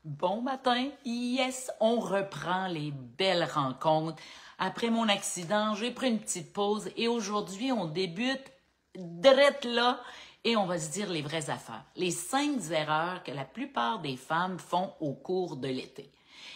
Bon matin, yes, on reprend les belles rencontres. Après mon accident, j'ai pris une petite pause et aujourd'hui, on débute direct là et on va se dire les vraies affaires. Les 5 erreurs que la plupart des femmes font au cours de l'été.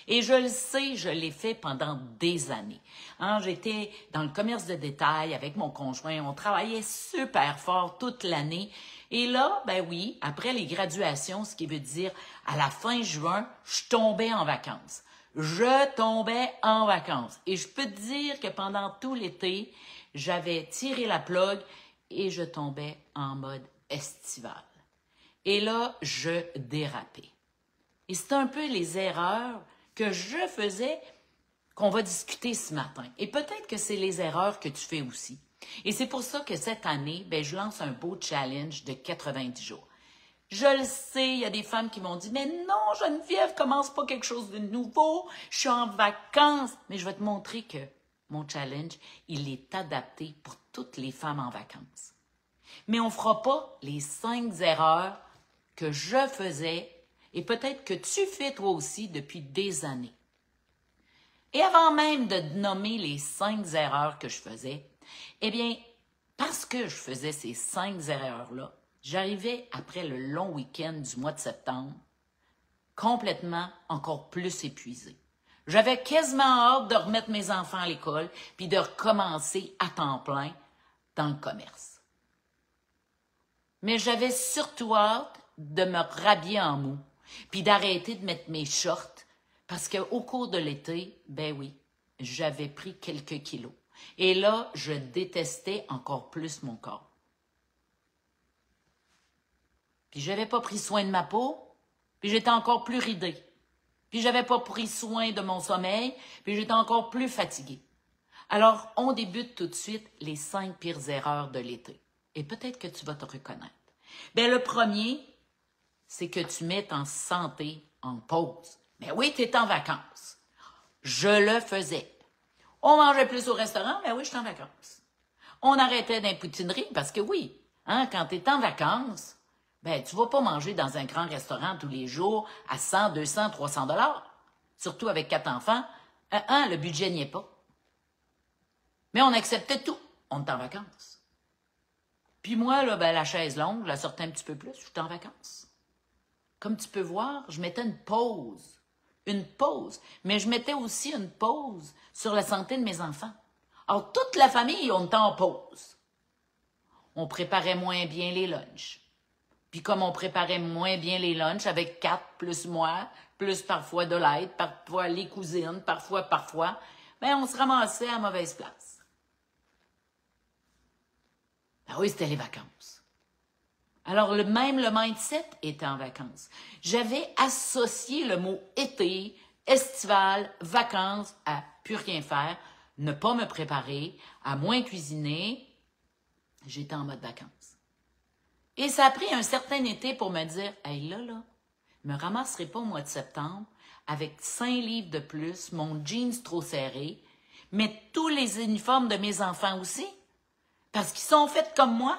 Et je le sais, je l'ai fait pendant des années. Hein, j'étais dans le commerce de détail avec mon conjoint. On travaillait super fort toute l'année. Et là, ben oui, après les graduations, ce qui veut dire à la fin juin, je tombais en vacances. Je tombais en vacances. Et je peux te dire que pendant tout l'été, j'avais tiré la plug et je tombais en mode estival. Et là, je dérapais. Et c'est un peu les erreurs que je faisais qu'on va discuter ce matin. Et peut-être que c'est les erreurs que tu fais aussi. Et c'est pour ça que cette année, ben, je lance un beau challenge de 90 jours. Je le sais, il y a des femmes qui m'ont dit « Mais non, Geneviève, commence pas quelque chose de nouveau, je suis en vacances. » Mais je vais te montrer que mon challenge, il est adapté pour toutes les femmes en vacances. Mais on ne fera pas les 5 erreurs que je faisais et peut-être que tu fais toi aussi depuis des années. Et avant même de nommer les 5 erreurs que je faisais, eh bien, parce que je faisais ces 5 erreurs-là, j'arrivais après le long week-end du mois de septembre, complètement encore plus épuisée. J'avais quasiment hâte de remettre mes enfants à l'école puis de recommencer à temps plein dans le commerce. Mais j'avais surtout hâte de me rhabiller en mou puis d'arrêter de mettre mes shorts parce qu'au cours de l'été, ben oui, j'avais pris quelques kilos. Et là, je détestais encore plus mon corps. Puis j'avais pas pris soin de ma peau, puis j'étais encore plus ridée. Puis j'avais pas pris soin de mon sommeil, puis j'étais encore plus fatiguée. Alors, on débute tout de suite les 5 pires erreurs de l'été. Et peut-être que tu vas te reconnaître. Bien, le premier, c'est que tu mets ta santé en pause. Mais oui, tu es en vacances. Je le faisais. On mangeait plus au restaurant, mais oui, je suis en vacances. On arrêtait dans les poutineries parce que oui, hein, quand tu es en vacances, ben, tu vas pas manger dans un grand restaurant tous les jours à 100, 200, 300 $. Surtout avec 4 enfants. Le budget n'y est pas. Mais on acceptait tout. On est en vacances. Puis moi, là, ben, la chaise longue, je la sortais un petit peu plus, je suis en vacances. Comme tu peux voir, je mettais une pause. Une pause. Mais je mettais aussi une pause sur la santé de mes enfants. Alors, toute la famille, on était en pause. On préparait moins bien les lunchs. Puis comme on préparait moins bien les lunchs avec 4 plus moi, plus parfois de l'aide, parfois les cousines, parfois, ben on se ramassait à mauvaise place. Ben oui, c'était les vacances. Alors, le mindset était en vacances. J'avais associé le mot été, estival, vacances à plus rien faire, ne pas me préparer, à moins cuisiner. J'étais en mode vacances. Et ça a pris un certain été pour me dire, « Hey, là, je me ramasserai pas au mois de septembre avec 5 livres de plus, mon jeans trop serré, mais tous les uniformes de mes enfants aussi, parce qu'ils sont faits comme moi. »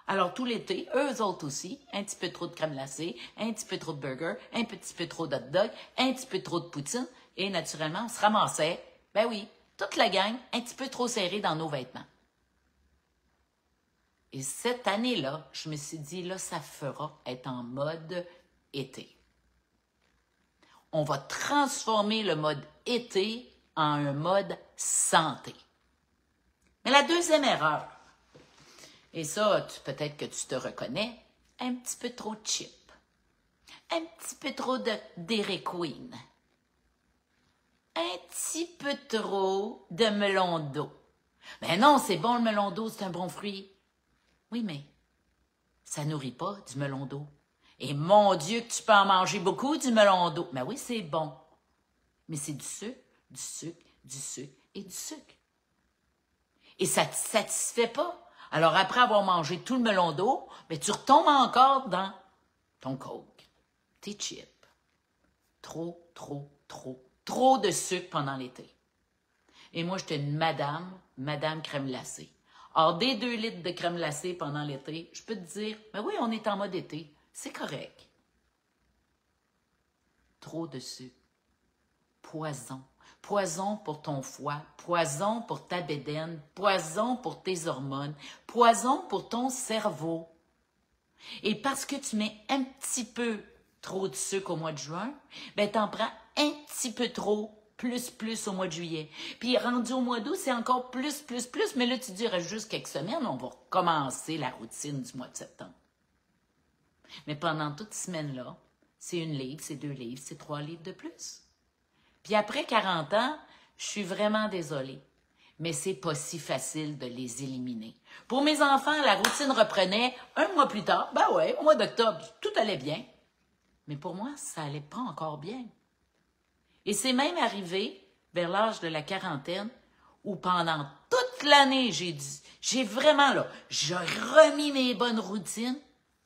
Alors, tout l'été, eux autres aussi, un petit peu trop de crème glacée, un petit peu trop de burger, un petit peu trop d'hot dog, un petit peu trop de poutine, et naturellement, on se ramassait, ben oui, toute la gang, un petit peu trop serrée dans nos vêtements. Et cette année-là, je me suis dit, là, ça fera être en mode été. On va transformer le mode été en un mode santé. Mais la deuxième erreur, et ça, peut-être que tu te reconnais, un petit peu trop de chips, un petit peu trop de Dairy Queen, un petit peu trop de melon d'eau. Mais non, c'est bon le melon d'eau, c'est un bon fruit. Oui, mais ça nourrit pas du melon d'eau. Et mon Dieu, que tu peux en manger beaucoup du melon d'eau. Mais oui, c'est bon. Mais c'est du sucre, du sucre, du sucre et du sucre. Et ça ne te satisfait pas. Alors, après avoir mangé tout le melon d'eau, ben, tu retombes encore dans ton Coke, tes chips. Trop de sucre pendant l'été. Et moi, j'étais une madame crème glacée. Or, des 2 litres de crème glacée pendant l'été, je peux te dire, ben oui, on est en mode été, c'est correct. trop de sucre. Poison. Poison pour ton foie, poison pour ta bédaine, poison pour tes hormones, poison pour ton cerveau. Et parce que tu mets un petit peu trop de sucre au mois de juin, ben t'en prends un petit peu trop, plus au mois de juillet. Puis rendu au mois d'août, c'est encore plus, mais là tu dirais juste quelques semaines, on va recommencer la routine du mois de septembre. Mais pendant toute cette semaine-là, c'est 1 livre, c'est 2 livres, c'est 3 livres de plus. Puis après 40 ans, je suis vraiment désolée, mais c'est pas si facile de les éliminer. Pour mes enfants, la routine reprenait 1 mois plus tard. Ben ouais, au mois d'octobre, tout allait bien. Mais pour moi, ça allait pas encore bien. Et c'est même arrivé vers l'âge de la quarantaine où pendant toute l'année, j'ai vraiment j'ai remis mes bonnes routines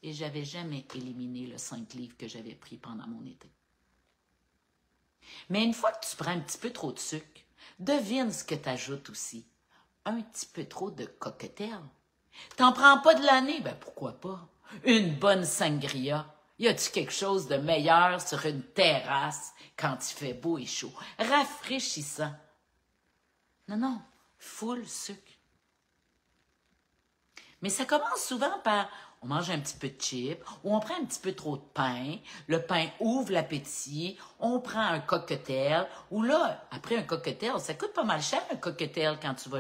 et j'avais jamais éliminé le 5 livres que j'avais pris pendant mon été. Mais une fois que tu prends un petit peu trop de sucre, devine ce que tu ajoutes aussi. Un petit peu trop de cocktail. T'en prends pas de l'année? Ben pourquoi pas? Une bonne sangria. Y a-tu quelque chose de meilleur sur une terrasse quand il fait beau et chaud? Rafraîchissant. Non, full sucre. Mais ça commence souvent par on mange un petit peu de chips, ou on prend un petit peu trop de pain, le pain ouvre l'appétit, on prend un cocktail, ou là, après un cocktail, ça coûte pas mal cher un cocktail quand tu vas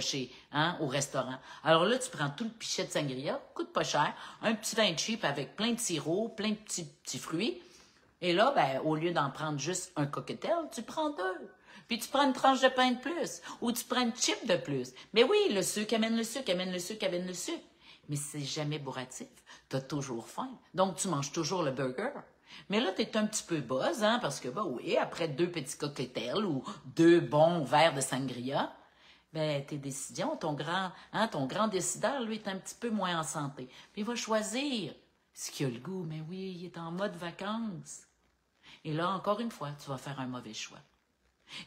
au restaurant. Alors là, tu prends tout le pichet de sangria, coûte pas cher, un petit vin cheap avec plein de sirop, plein de petits fruits, et là, ben, au lieu d'en prendre juste un cocktail, tu prends 2. Puis tu prends une tranche de pain de plus, ou tu prends une chip de plus. Mais oui, le sucre amène le sucre, amène le sucre, amène le sucre. Mais c'est jamais bourratif. Tu as toujours faim. Donc, tu manges toujours le burger. Mais là, tu es un petit peu buzz, parce que, bah oui, après 2 petits cocktails ou 2 bons verres de sangria, ben, tes décisions, ton grand décideur, lui, est un petit peu moins en santé. Puis il va choisir ce qui a le goût. Mais oui, il est en mode vacances. Et là, encore une fois, tu vas faire un mauvais choix.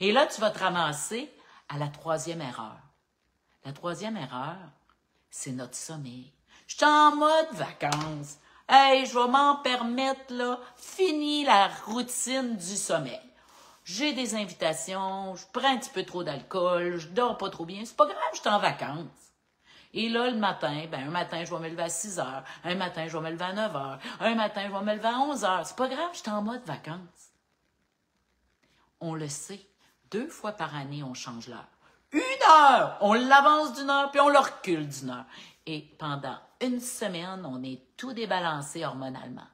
Et là, tu vas te ramasser à la 3e erreur. La 3e erreur, c'est notre sommeil. Je suis en mode vacances. Hey, je vais m'en permettre, là. Fini la routine du sommeil. J'ai des invitations, je prends un petit peu trop d'alcool, je dors pas trop bien. C'est pas grave, je suis en vacances. Et là, le matin, un matin, je vais me lever à 6 heures. Un matin, je vais me lever à 9 heures. Un matin, je vais me lever à 11 heures. C'est pas grave, je suis en mode vacances. On le sait. 2 fois par année, on change l'heure. 1 heure! On l'avance d'1 heure, puis on le recule d'1 heure. Et pendant 1 semaine, on est tout débalancé hormonalement.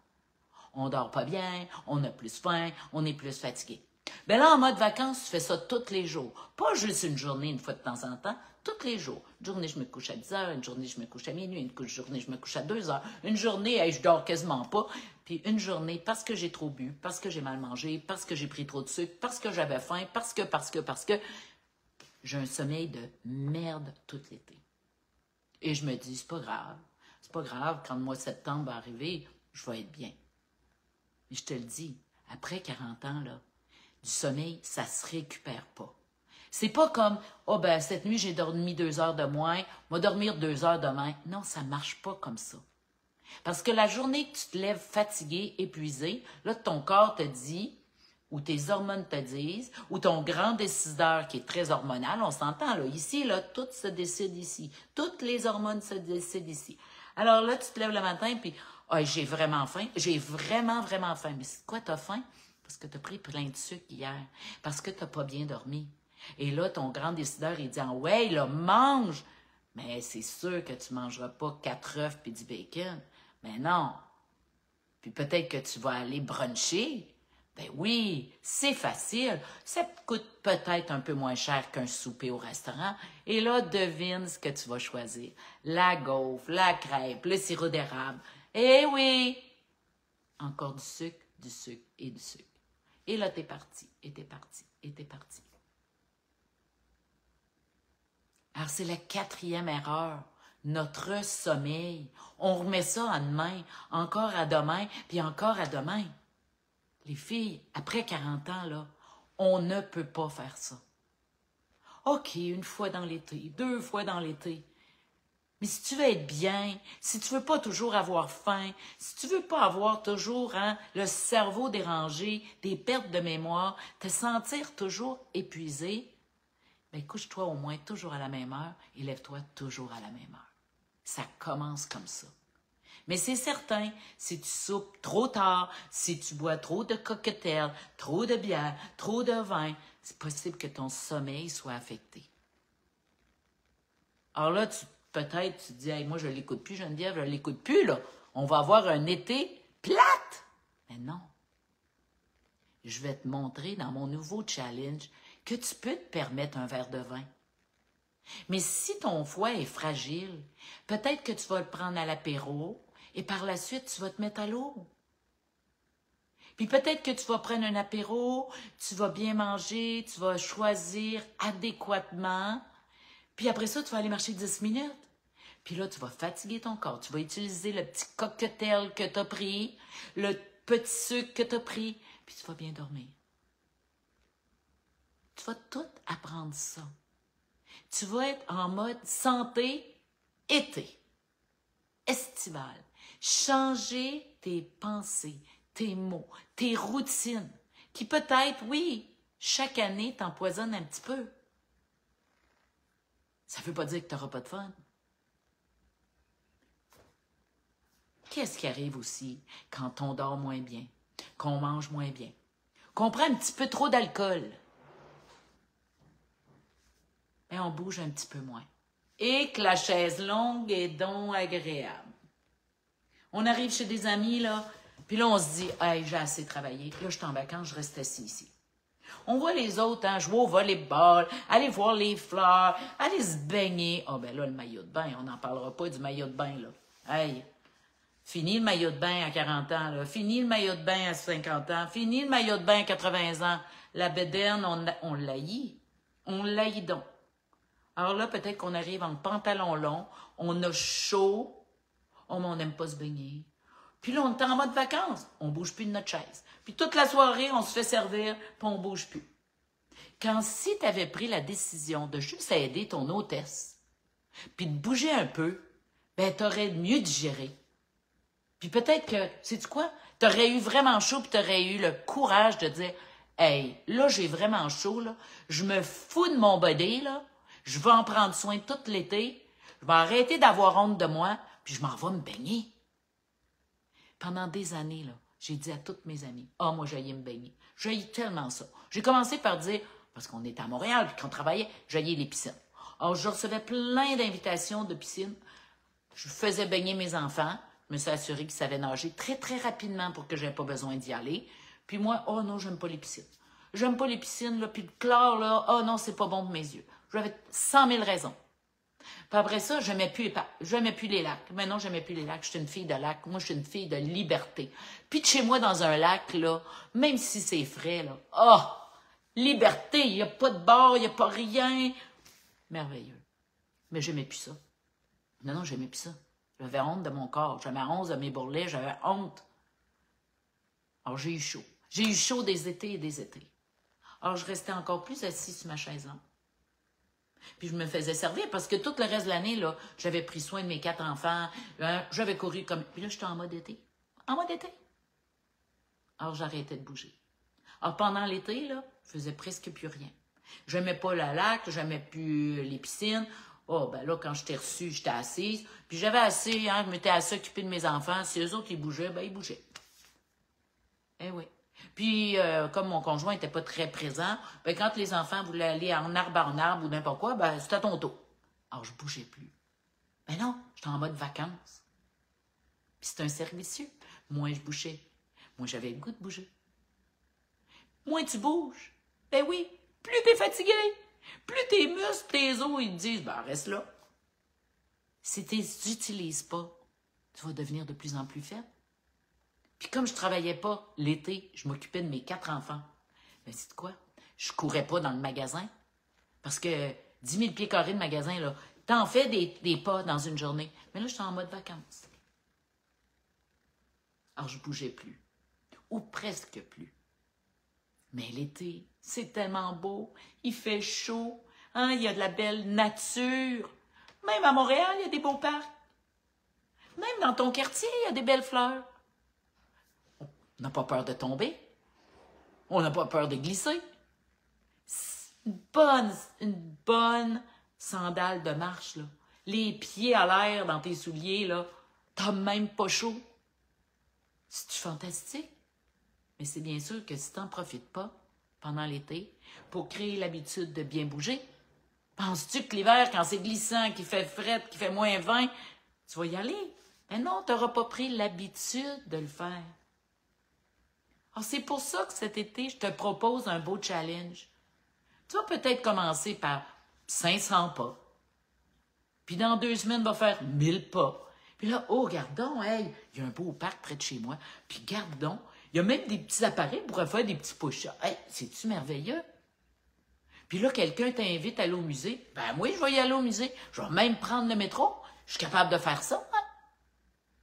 On dort pas bien, on a plus faim, on est plus fatigué. Ben là, en mode vacances, tu fais ça tous les jours. Pas juste une journée, une fois de temps en temps, tous les jours. Une journée, je me couche à 10 heures, une journée, je me couche à minuit, une journée, je me couche à 2 heures, une journée, hey, je dors quasiment pas, puis une journée, parce que j'ai trop bu, parce que j'ai mal mangé, parce que j'ai pris trop de sucre, parce que j'avais faim, parce que, j'ai un sommeil de merde tout l'été. Et je me dis, c'est pas grave, quand le mois de septembre va arriver, je vais être bien. Mais je te le dis, après 40 ans, là, du sommeil, ça se récupère pas. C'est pas comme, cette nuit, j'ai dormi 2 heures de moins, moi dormir 2 heures demain. Non, ça marche pas comme ça. Parce que la journée que tu te lèves fatigué, épuisé, là, ton corps te dit, ou tes hormones te disent, ou ton grand décideur qui est très hormonal, on s'entend, là, ici, là, tout se décide ici. Toutes les hormones se décident ici. Alors là, tu te lèves le matin, puis, j'ai vraiment faim, j'ai vraiment faim. Mais c'est quoi, t'as faim? Parce que t'as pris plein de sucre hier, parce que t'as pas bien dormi. Et là, ton grand décideur, il dit, ouais, là, mange! Mais c'est sûr que tu mangeras pas 4 œufs puis du bacon. Mais non. Puis peut-être que tu vas aller bruncher. Ben oui, c'est facile. Ça te coûte peut-être un peu moins cher qu'un souper au restaurant. Et là, devine ce que tu vas choisir. La gaufre, la crêpe, le sirop d'érable. Eh oui! Encore du sucre et du sucre. Et là, t'es parti, et t'es parti, et t'es parti. Alors, c'est la 4e erreur. Notre sommeil. On remet ça à demain, encore à demain, puis encore à demain. Les filles, après 40 ans, là, on ne peut pas faire ça. OK, 1 fois dans l'été, 2 fois dans l'été. Mais si tu veux être bien, si tu veux pas toujours avoir faim, si tu veux pas avoir toujours le cerveau dérangé, des pertes de mémoire, te sentir toujours épuisé, ben couche-toi au moins toujours à la même heure et lève-toi toujours à la même heure. Ça commence comme ça. Mais c'est certain, si tu soupes trop tard, si tu bois trop de cocktails, trop de bière, trop de vin, c'est possible que ton sommeil soit affecté. Alors là, peut-être tu te dis, hey, moi je ne l'écoute plus, Geneviève, je ne l'écoute plus, là. On va avoir un été plate. Mais non. Je vais te montrer dans mon nouveau challenge que tu peux te permettre un verre de vin. Mais si ton foie est fragile, peut-être que tu vas le prendre à l'apéro et par la suite, tu vas te mettre à l'eau. Puis peut-être que tu vas prendre un apéro, tu vas bien manger, tu vas choisir adéquatement. Puis après ça, tu vas aller marcher 10 minutes. Puis là, tu vas fatiguer ton corps. Tu vas utiliser le petit cocktail que tu as pris, le petit sucre que tu as pris, puis tu vas bien dormir. Tu vas tout apprendre ça. Tu vas être en mode santé été, estival. Changer tes pensées, tes mots, tes routines, qui peut-être, oui, chaque année t'empoisonnent un petit peu. Ça ne veut pas dire que tu n'auras pas de fun. Qu'est-ce qui arrive aussi quand on dort moins bien, qu'on mange moins bien, qu'on prend un petit peu trop d'alcool? Ben, on bouge un petit peu moins. Et que la chaise longue est donc agréable. On arrive chez des amis, là, puis là, on se dit, « Hey, j'ai assez travaillé. Là, je suis en vacances, je reste assis ici. » On voit les autres jouer au volleyball, aller voir les fleurs, aller se baigner. Ah, ben là, le maillot de bain, on n'en parlera pas du maillot de bain, là. Hey, fini le maillot de bain à 40 ans, là. Fini le maillot de bain à 50 ans. Fini le maillot de bain à 80 ans. La bédaine, on l'haït. On l'haït donc. Alors là, peut-être qu'on arrive en pantalon long, on a chaud, oh, mais on n'aime pas se baigner. Puis là, on est en mode vacances, on ne bouge plus de notre chaise. Puis toute la soirée, on se fait servir, puis on ne bouge plus. Quand si tu avais pris la décision de juste aider ton hôtesse, puis de bouger un peu, ben tu aurais mieux digéré. Puis peut-être que, sais-tu quoi, tu aurais eu vraiment chaud, puis tu aurais eu le courage de dire, « Hey, là, j'ai vraiment chaud, là. Je me fous de mon body, là. Je vais en prendre soin tout l'été. Je vais arrêter d'avoir honte de moi, puis je m'en vais me baigner. » Pendant des années, là, j'ai dit à toutes mes amies, « Ah, moi, j'aillais me baigner. » J'aillais tellement ça. J'ai commencé par dire, parce qu'on était à Montréal, puis qu'on travaillait, j'aillais les piscines. Alors, je recevais plein d'invitations de piscine. Je faisais baigner mes enfants. Je me suis assurée qu'ils savaient nager très, très rapidement pour que je n'aie pas besoin d'y aller. Puis moi, oh non, j'aime pas les piscines. J'aime pas les piscines, là, puis le chlore, là, oh non, c'est pas bon pour mes yeux. J'avais 100 000 raisons. Puis après ça, je n'aimais plus les lacs. Maintenant, je n'aimais plus les lacs. Je suis une fille de lac. Moi, je suis une fille de liberté. Puis de chez moi, dans un lac, là, même si c'est frais, là, oh, liberté, il n'y a pas de bar, il n'y a pas rien. Merveilleux. Mais j'aimais plus ça. Non, j'aimais plus ça. J'avais honte de mon corps. J'avais honte de mes bourrelets. J'avais honte. Alors, j'ai eu chaud. J'ai eu chaud des étés et des étés. Alors, je restais encore plus assise sur ma chaise là. Puis je me faisais servir parce que tout le reste de l'année, là, j'avais pris soin de mes 4 enfants. J'avais couru comme... Puis là, j'étais en mode été. En mode été. Alors, j'arrêtais de bouger. Alors, pendant l'été, là, je faisais presque plus rien. J'aimais pas le lac, j'aimais plus les piscines. Oh, ben là, quand je t'ai reçue, j'étais assise. Puis j'avais assez, je m'étais assez occupée de mes enfants. Si eux autres, ils bougeaient, ben ils bougeaient. Eh oui. Puis, comme mon conjoint n'était pas très présent, ben, quand les enfants voulaient aller en arbre ou n'importe quoi, ben, c'était à ton tour. Alors, je ne bougeais plus. Ben non, j'étais en mode vacances. Puis c'est un cercle vicieux. Moins je bougeais, moins j'avais le goût de bouger. Moins tu bouges. Ben oui, plus tu es fatigué, plus tes muscles, tes os, ils te disent, ben reste là. Si tu les utilises pas, tu vas devenir de plus en plus faible. Puis comme je ne travaillais pas l'été, je m'occupais de mes 4 enfants. Mais c'est quoi? Je courais pas dans le magasin. Parce que 10 000 pieds carrés de magasin, là, t'en fais des pas dans une journée. Mais là, j'étais en mode vacances. Alors, je bougeais plus. Ou presque plus. Mais l'été, c'est tellement beau. Il fait chaud. Hein? Il y a de la belle nature. Même à Montréal, il y a des beaux parcs. Même dans ton quartier, il y a des belles fleurs. On n'a pas peur de tomber. On n'a pas peur de glisser. Une bonne sandale de marche, là. Les pieds à l'air dans tes souliers, là. T'as même pas chaud. C'est-tu fantastique? Mais c'est bien sûr que si t'en profites pas pendant l'été pour créer l'habitude de bien bouger, penses-tu que l'hiver, quand c'est glissant, qu'il fait fret, qu'il fait -20, tu vas y aller? Mais non, tu n'auras pas pris l'habitude de le faire. Alors, c'est pour ça que cet été, je te propose un beau challenge. Tu vas peut-être commencer par 500 pas. Puis dans 2 semaines, va faire 1000 pas. Puis là, oh, regarde donc, hey, il y a un beau parc près de chez moi. Puis regarde donc, il y a même des petits appareils pour faire des petits push-ups. Hey, c'est-tu merveilleux? Puis là, quelqu'un t'invite à aller au musée. Ben oui, je vais y aller au musée. Je vais même prendre le métro. Je suis capable de faire ça. Hein?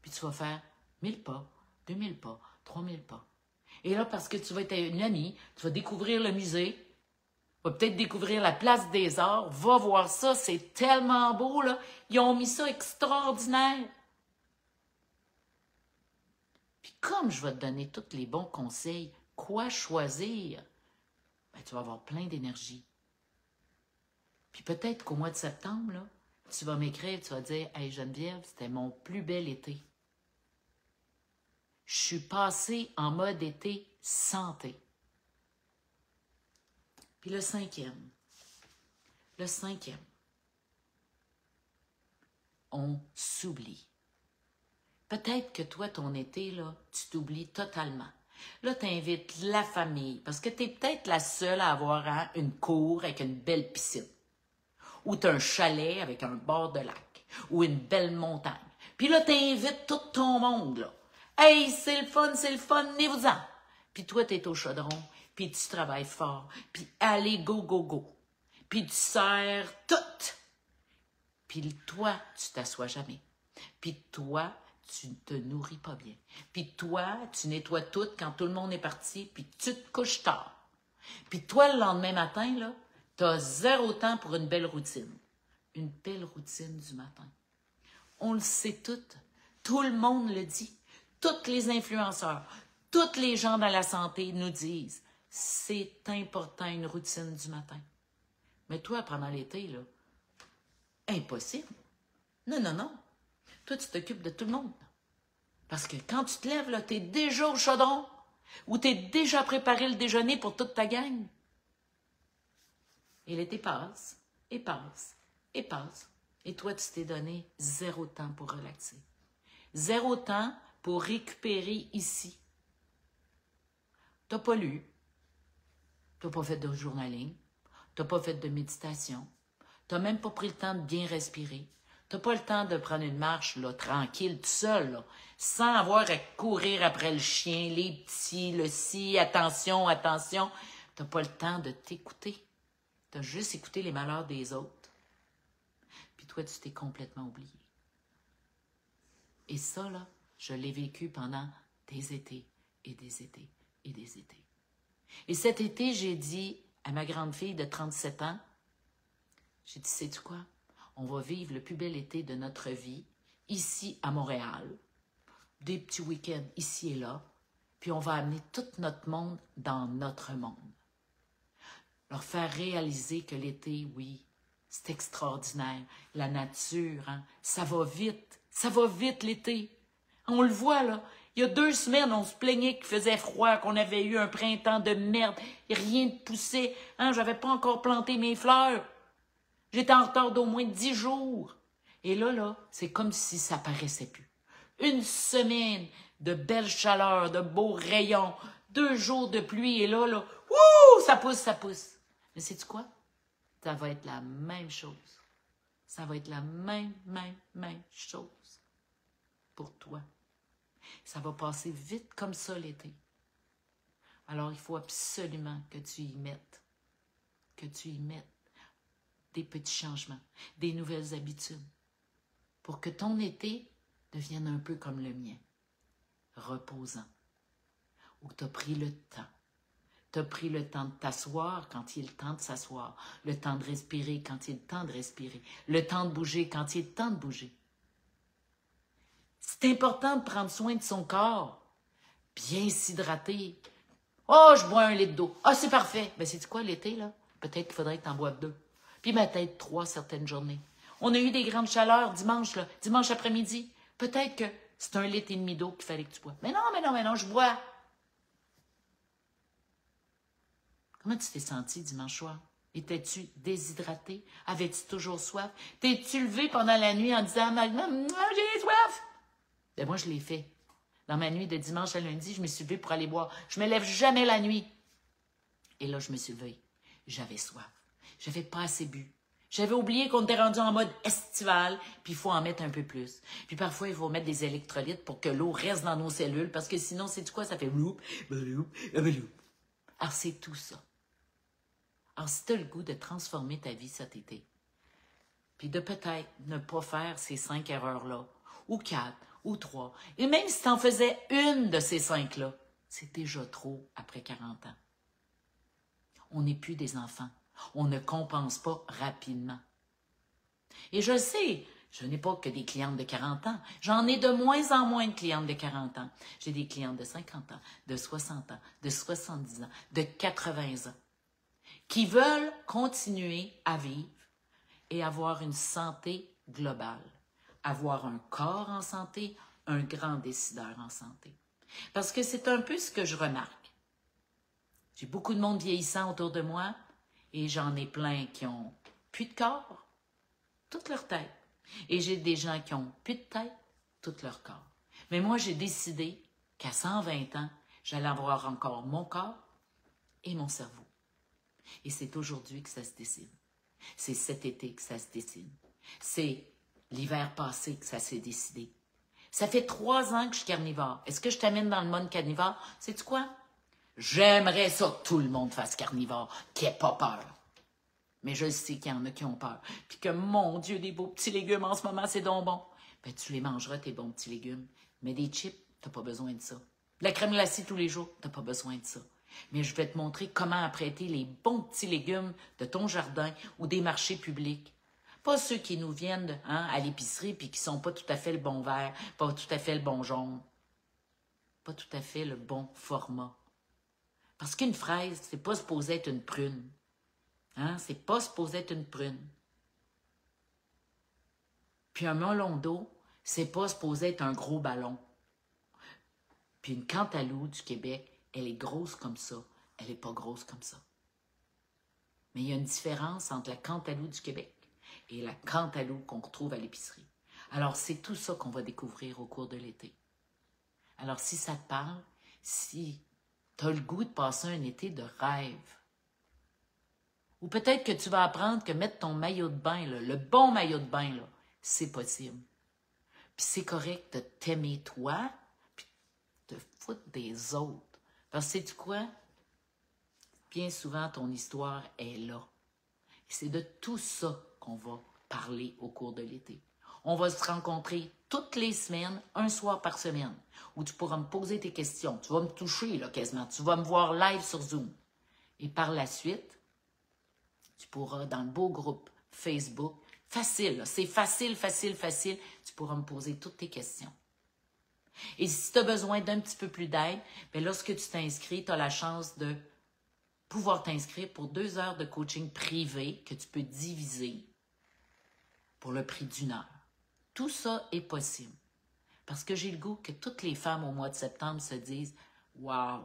Puis tu vas faire 1000 pas, 2000 pas, 3000 pas. Et là, parce que tu vas être une amie, tu vas découvrir le musée, tu vas peut-être découvrir la place des arts. Va voir ça, c'est tellement beau, là. Ils ont mis ça extraordinaire. Puis comme je vais te donner tous les bons conseils, quoi choisir, ben, tu vas avoir plein d'énergie. Puis peut-être qu'au mois de septembre, là, tu vas m'écrire, tu vas dire « Hey Geneviève, c'était mon plus bel été. Je suis passée en mode été santé. » Puis le cinquième, on s'oublie. Peut-être que toi, ton été, là, tu t'oublies totalement. Là, tu invites la famille, parce que tu es peut-être la seule à avoir hein, une cour avec une belle piscine. Ou tu as un chalet avec un bord de lac, ou une belle montagne. Puis là, tu invites tout ton monde, là. Hey, c'est le fun, venez-vous-en. Puis toi, tu es au chaudron, puis tu travailles fort, puis allez, go, go, go. Puis tu sers tout. Puis toi, tu t'assois jamais. Puis toi, tu ne te nourris pas bien. Puis toi, tu nettoies tout quand tout le monde est parti, puis tu te couches tard. Puis toi, le lendemain matin, là, tu as 0 temps pour une belle routine. Une belle routine du matin. On le sait toutes. Tout le monde le dit. Tous les influenceurs, tous les gens dans la santé nous disent c'est important une routine du matin. Mais toi, pendant l'été, là, impossible. Non, non, non. Toi, tu t'occupes de tout le monde. Parce que quand tu te lèves, là, tu es déjà au chaudron ou tu es déjà préparé le déjeuner pour toute ta gang. Et l'été passe, et passe, et passe. Et toi, tu t'es donné 0 temps pour relaxer. 0 temps pour récupérer ici. Tu n'as pas lu. Tu n'as pas fait de journaling. Tu n'as pas fait de méditation. Tu n'as même pas pris le temps de bien respirer. Tu n'as pas le temps de prendre une marche là, tranquille, tout seul, là, sans avoir à courir après le chien, les petits, le ci, attention, attention. Tu n'as pas le temps de t'écouter. Tu as juste écouté les malheurs des autres. Puis toi, tu t'es complètement oublié. Et ça, là, je l'ai vécu pendant des étés et des étés et des étés. Et cet été, j'ai dit à ma grande fille de 37 ans, j'ai dit, sais-tu quoi? On va vivre le plus bel été de notre vie, ici à Montréal, des petits week-ends ici et là, puis on va amener tout notre monde dans notre monde. Leur faire réaliser que l'été, oui, c'est extraordinaire. La nature, hein, ça va vite l'été. On le voit, là. Il y a 2 semaines, on se plaignait qu'il faisait froid, qu'on avait eu un printemps de merde, et rien ne poussait. Hein, j'avais pas encore planté mes fleurs. J'étais en retard d'au moins 10 jours. Et là, c'est comme si ça paraissait plus. 1 semaine de belle chaleur, de beaux rayons, 2 jours de pluie, et là, wouh, ça pousse. Mais sais-tu quoi? Ça va être la même chose. Ça va être la même chose pour toi. Ça va passer vite comme ça l'été. Alors, il faut absolument que tu y mettes des petits changements, des nouvelles habitudes, pour que ton été devienne un peu comme le mien, reposant, où tu as pris le temps. Tu as pris le temps de t'asseoir quand il est le temps de s'asseoir, le temps de respirer quand il est le temps de respirer, le temps de bouger quand il est le temps de bouger. C'est important de prendre soin de son corps, bien s'hydrater. Oh, je bois 1 litre d'eau. Ah, c'est parfait. Ben, c'est quoi l'été, là? Peut-être qu'il faudrait que tu en boives 2. Puis peut-être 3 certaines journées. On a eu des grandes chaleurs dimanche, là, dimanche après-midi. Peut-être que c'est 1,5 litre d'eau qu'il fallait que tu bois. Mais non, je bois. Comment tu t'es senti dimanche soir? Étais-tu déshydraté? Avais-tu toujours soif? T'es-tu levé pendant la nuit en disant « j'ai soif ». Ben moi, je l'ai fait. Dans ma nuit de dimanche à lundi, je me suis levée pour aller boire. Je me lève jamais la nuit. Et là, je me suis levée. J'avais soif. J'avais pas assez bu. J'avais oublié qu'on était rendu en mode estival, puis il faut en mettre un peu plus. Puis parfois, il faut mettre des électrolytes pour que l'eau reste dans nos cellules, parce que sinon, c'est du quoi? Ça fait bloup, bloup, bloup. Alors, c'est tout ça. Alors, si tu as le goût de transformer ta vie cet été, puis de peut-être ne pas faire ces 5 erreurs-là, ou 4, ou 3, et même si tu en faisais une de ces 5-là, c'est déjà trop après 40 ans. On n'est plus des enfants. On ne compense pas rapidement. Et je sais, je n'ai pas que des clientes de 40 ans. J'en ai de moins en moins de clientes de 40 ans. J'ai des clientes de 50 ans, de 60 ans, de 70 ans, de 80 ans, qui veulent continuer à vivre et avoir une santé globale, avoir un corps en santé, un grand décideur en santé. Parce que c'est un peu ce que je remarque. J'ai beaucoup de monde vieillissant autour de moi et j'en ai plein qui ont plus de corps, toute leur tête. Et j'ai des gens qui ont plus de tête, tout leur corps. Mais moi, j'ai décidé qu'à 120 ans, j'allais avoir encore mon corps et mon cerveau. Et c'est aujourd'hui que ça se décide. C'est cet été que ça se décide. C'est l'hiver passé que ça s'est décidé. Ça fait 3 ans que je suis carnivore. Est-ce que je t'amène dans le monde carnivore? Sais-tu quoi? J'aimerais ça que tout le monde fasse carnivore, qu'il n'ait pas peur. Mais je sais qu'il y en a qui ont peur. Puis que, mon Dieu, des beaux petits légumes en ce moment, c'est donc bon. Ben, tu les mangeras, tes bons petits légumes. Mais des chips, tu n'as pas besoin de ça. De la crème glacée tous les jours, tu n'as pas besoin de ça. Mais je vais te montrer comment apprêter les bons petits légumes de ton jardin ou des marchés publics. Pas ceux qui nous viennent à l'épicerie puis qui ne sont pas tout à fait le bon vert, pas tout à fait le bon jaune, pas tout à fait le bon format. Parce qu'une fraise, c'est pas supposé être une prune. C'est pas supposé être une prune. Puis un melon d'eau, c'est pas supposé être un gros ballon. Puis une cantaloupe du Québec, elle est grosse comme ça. Elle n'est pas grosse comme ça. Mais il y a une différence entre la cantaloupe du Québec et la cantaloupe qu'on retrouve à l'épicerie. Alors, c'est tout ça qu'on va découvrir au cours de l'été. Alors, si ça te parle, si tu as le goût de passer un été de rêve, ou peut-être que tu vas apprendre que mettre ton maillot de bain, là, le bon maillot de bain, là, c'est possible. Puis c'est correct de t'aimer toi, puis de te foutre des autres. Parce que sais-tu quoi? Bien souvent, ton histoire est là. Et c'est de tout ça qu'on va parler au cours de l'été. On va se rencontrer toutes les semaines, un soir par semaine, où tu pourras me poser tes questions. Tu vas me toucher là, quasiment. Tu vas me voir live sur Zoom. Et par la suite, tu pourras, dans le beau groupe Facebook, facile, c'est facile, tu pourras me poser toutes tes questions. Et si tu as besoin d'un petit peu plus d'aide, bien, lorsque tu t'inscris, tu as la chance de pouvoir t'inscrire pour 2 heures de coaching privé que tu peux diviser pour le prix d'1 heure. Tout ça est possible. Parce que j'ai le goût que toutes les femmes au mois de septembre se disent « Wow!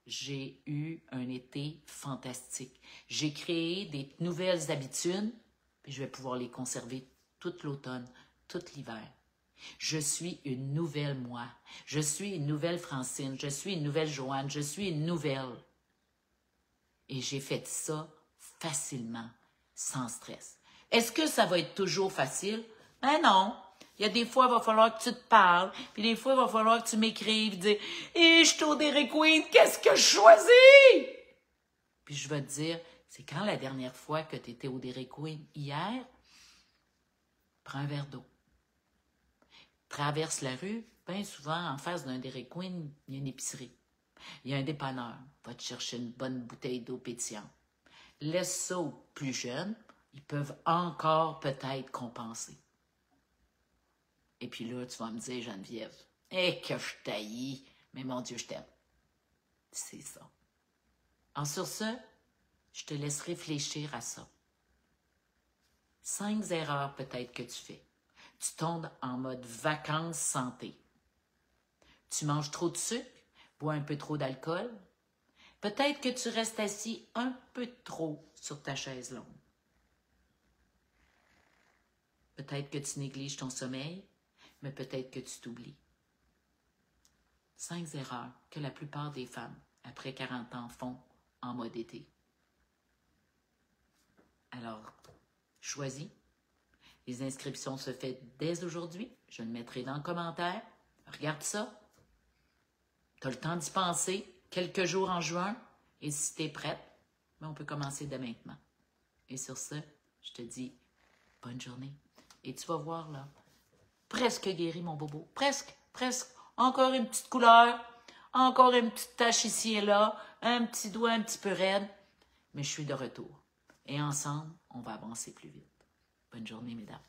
J'ai eu un été fantastique. J'ai créé des nouvelles habitudes, puis je vais pouvoir les conserver toute l'automne, tout l'hiver. Je suis une nouvelle moi. Je suis une nouvelle Francine. Je suis une nouvelle Joanne. Je suis une nouvelle. Et j'ai fait ça facilement, sans stress. Est-ce que ça va être toujours facile? Ben non. Il y a des fois, il va falloir que tu te parles, puis des fois, il va falloir que tu m'écrives, dire « Et je suis au Dairy Queen, qu'est-ce que je choisis? » Puis je vais te dire, c'est quand la dernière fois que tu étais au Dairy Queen? Hier? Prends un verre d'eau. Traverse la rue, bien souvent, en face d'un Dairy Queen, il y a une épicerie. Il y a un dépanneur, va te chercher une bonne bouteille d'eau pétillante. Laisse ça aux plus jeunes, ils peuvent encore peut-être compenser. Et puis là, tu vas me dire, Geneviève, que je t'haïs, mais mon Dieu, je t'aime. C'est ça. En sur ce, je te laisse réfléchir à ça. 5 erreurs peut-être que tu fais. Tu tombes en mode vacances santé. Tu manges trop de sucre, bois un peu trop d'alcool. Peut-être que tu restes assis un peu trop sur ta chaise longue. Peut-être que tu négliges ton sommeil, mais peut-être que tu t'oublies. 5 erreurs que la plupart des femmes, après 40 ans, font en mode été. Alors, choisis. Les inscriptions se font dès aujourd'hui. Je le mettrai dans le commentaire. Regarde ça. Tu as le temps d'y penser. Quelques jours en juin. Et si tu es prête, on peut commencer dès maintenant. Et sur ce, je te dis bonne journée. Et tu vas voir là, presque guéri mon bobo. Presque. Encore une petite couleur. Encore une petite tache ici et là. Un petit doigt un petit peu raide. Mais je suis de retour. Et ensemble, on va avancer plus vite. Bonne journée, mesdames.